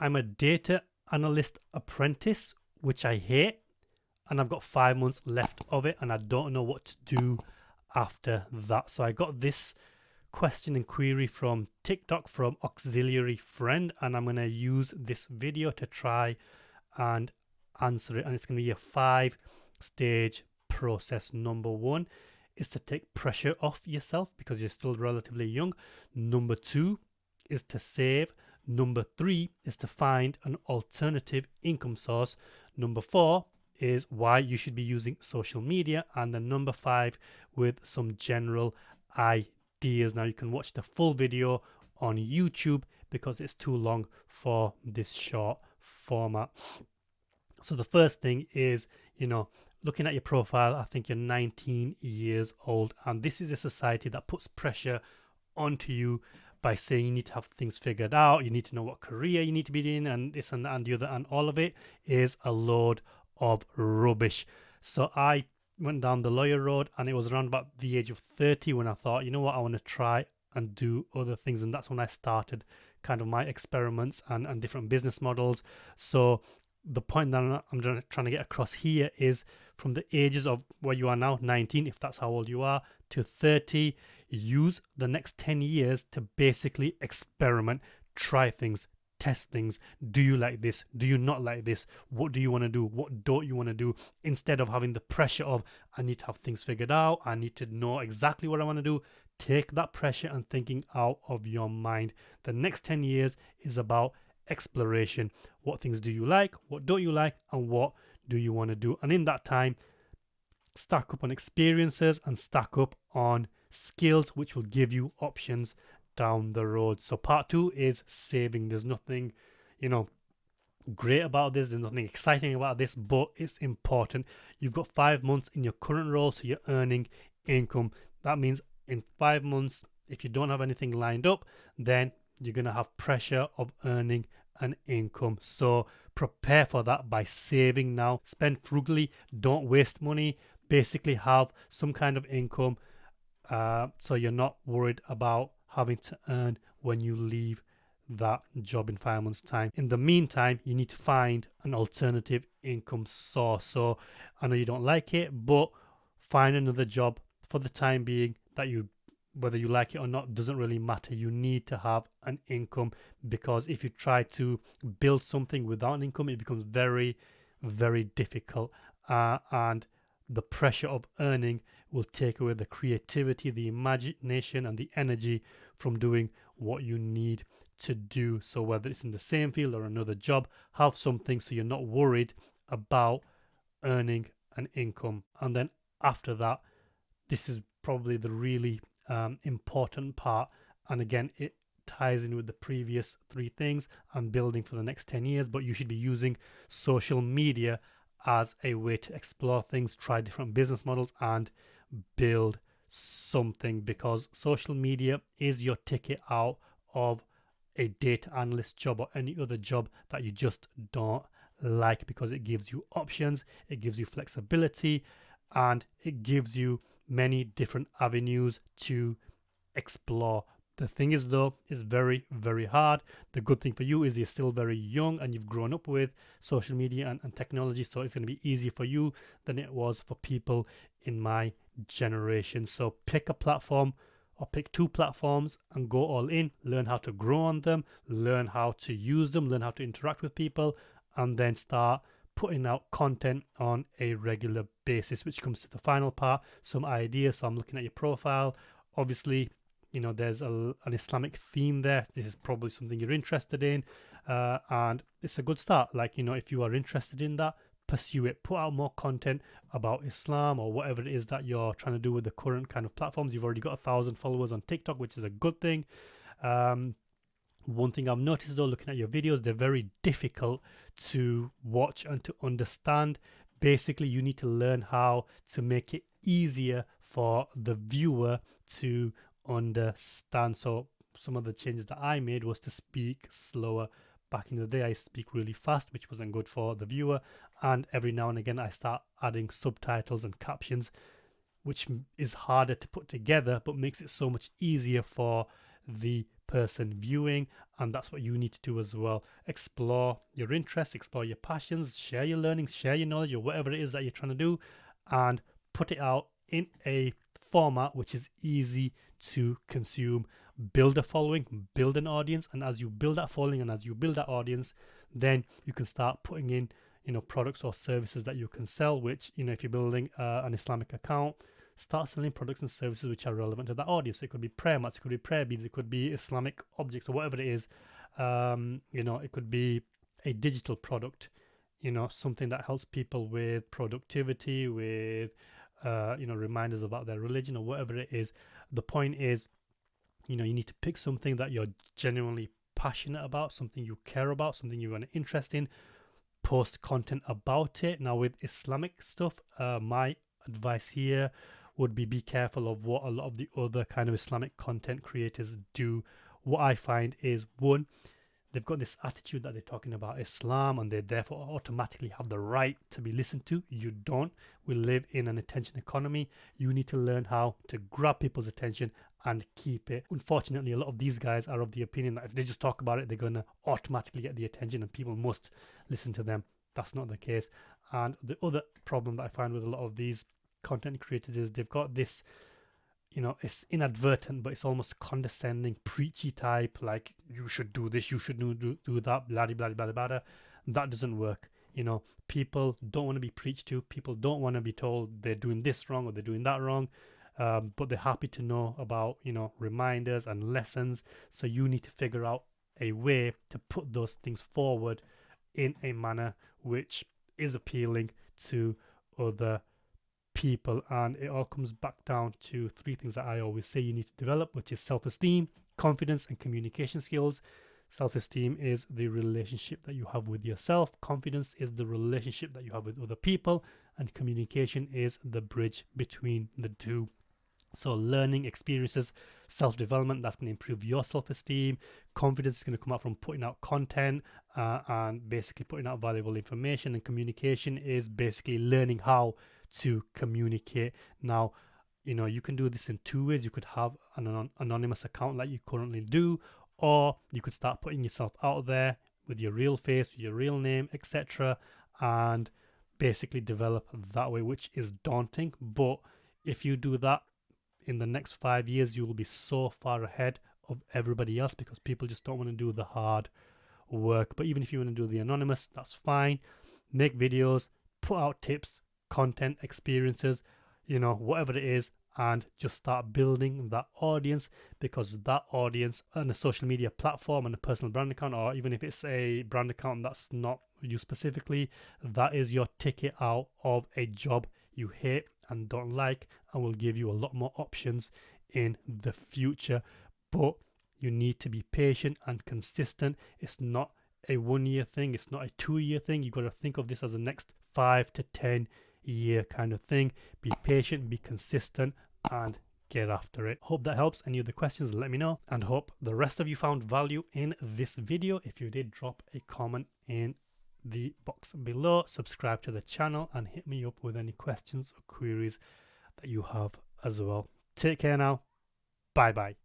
I'm a data analyst apprentice, which I hate, and I've got 5 months left of it, and I don't know what to do after that. So I got this question and query from TikTok from Auxiliary Friend, and I'm going to use this video to try and answer it. And it's going to be a 5-stage process. Number 1 is to take pressure off yourself because you're still relatively young. Number 2 is to save. Number 3 is to find an alternative income source. Number 4 is why you should be using social media. And then number 5 with some general ideas. Now you can watch the full video on YouTube because it's too long for this short format. So the first thing is, looking at your profile, I think you're 19 years old, and this is a society that puts pressure onto you by saying you need to have things figured out, you need to know what career you need to be in, and this and that and the other, and all of it is a load of rubbish. So I went down the lawyer road, and it was around about the age of 30 when I thought, you know what, I want to try and do other things, and that's when I started kind of my experiments and different business models. So the point that I'm trying to get across here is from the ages of where you are now, 19, if that's how old you are, to 30, use the next 10 years to basically experiment, try things, test things. Do you like this? Do you not like this? What do you want to do? What don't you want to do? Instead of having the pressure of, I need to have things figured out, I need to know exactly what I want to do. Take that pressure and thinking out of your mind. The next 10 years is about exploration. What things do you like? What don't you like? And what do you want to do? And in that time, stack up on experiences and stack up on skills, which will give you options down the road. So part 2 is saving. There's nothing, great about this. There's nothing exciting about this, but it's important. You've got 5 months in your current role, so you're earning income. That means in 5 months, if you don't have anything lined up, then you're going to have pressure of earning an income. So prepare for that by saving now. Spend frugally. Don't waste money. Basically have some kind of income so you're not worried about having to earn when you leave that job in 5 months' time. In the meantime, you need to find an alternative income source. So I know you don't like it, but find another job for the time being that whether you like it or not doesn't really matter. You need to have an income, because if you try to build something without an income, it becomes very, very difficult, and the pressure of earning will take away the creativity, the imagination, and the energy from doing what you need to do. So whether it's in the same field or another job, have something so you're not worried about earning an income. And then after that, this is probably the really important part, and again it ties in with the previous 3 things and building for the next 10 years, but you should be using social media as a way to explore things, try different business models, and build something, because social media is your ticket out of a data analyst job or any other job that you just don't like, because it gives you options, it gives you flexibility, and it gives you many different avenues to explore. The thing is, though, it's very, very hard. The good thing for you is you're still very young and you've grown up with social media and technology, so it's going to be easier for you than it was for people in my generation. So pick a platform or pick 2 platforms and go all in. Learn how to grow on them, learn how to use them, learn how to interact with people, and then start putting out content on a regular basis, which comes to the final part, some ideas. So I'm looking at your profile. Obviously, there's an Islamic theme there. This is probably something you're interested in, and it's a good start. If you are interested in that, pursue it. Put out more content about Islam or whatever it is that you're trying to do with the current kind of platforms. You've already got 1,000 followers on TikTok, which is a good thing. One thing I've noticed, though, looking at your videos, they're very difficult to watch and to understand. Basically, you need to learn how to make it easier for the viewer to understand. So some of the changes that I made was to speak slower. Back in the day, I speak really fast, which wasn't good for the viewer. And every now and again, I start adding subtitles and captions, which is harder to put together, but makes it so much easier for the person viewing, and that's what you need to do as well. Explore your interests, explore your passions, share your learnings, share your knowledge, or whatever it is that you're trying to do, and put it out in a format which is easy to consume. Build a following, build an audience, and as you build that following and as you build that audience, then you can start putting in, you know, products or services that you can sell, which, you know, if you're building an Islamic account, start selling products and services which are relevant to that audience. It could be prayer mats, it could be prayer beads, it could be Islamic objects, or whatever it is. You know, it could be a digital product, you know, something that helps people with productivity, with you know, reminders about their religion, or whatever it is. The point is, you know, you need to pick something that you're genuinely passionate about, something you care about, something you want an interest in. Post content about it. Now with Islamic stuff, my advice here would be careful of what a lot of the other kind of Islamic content creators do. What I find is, one, they've got this attitude that they're talking about Islam and they therefore automatically have the right to be listened to. You don't. We live in an attention economy. You need to learn how to grab people's attention and keep it. Unfortunately, a lot of these guys are of the opinion that if they just talk about it, they're going to automatically get the attention and people must listen to them. That's not the case. And the other problem that I find with a lot of these content creators is they've got this, you know, it's inadvertent, but it's almost condescending, preachy type, like, you should do this, you should do that, blah, blah, blah, blah, blah. That doesn't work. You know, people don't want to be preached to. People don't want to be told they're doing this wrong or they're doing that wrong. But they're happy to know about, you know, reminders and lessons. So you need to figure out a way to put those things forward in a manner which is appealing to other people. And it all comes back down to three things that I always say you need to develop, which is self-esteem, confidence, and communication skills. Self-esteem is the relationship that you have with yourself. Confidence is the relationship that you have with other people. And communication is the bridge between the two. So learning experiences, self-development, that's going to improve your self-esteem. Confidence is going to come out from putting out content and basically putting out valuable information. And communication is basically learning how to communicate. Now, you know, you can do this in two ways. You could have an anonymous account like you currently do, or you could start putting yourself out there with your real face, your real name, etc., and basically develop that way, which is daunting. But if you do that, in the next 5 years, you will be so far ahead of everybody else because people just don't want to do the hard work. But even if you want to do the anonymous, that's fine. Make videos, put out tips, content, experiences, you know, whatever it is, and just start building that audience, because that audience on a social media platform and a personal brand account, or even if it's a brand account that's not you specifically, that is your ticket out of a job you hate and don't like, and will give you a lot more options in the future. But you need to be patient and consistent. It's not a 1 year thing, it's not a 2 year thing. You've got to think of this as a next 5 to 10 year kind of thing. Be patient, be consistent, and get after it. Hope that helps. Any other questions, let me know, and hope the rest of you found value in this video. If you did, drop a comment in the box below, subscribe to the channel, and hit me up with any questions or queries that you have as well. Take care now. Bye bye.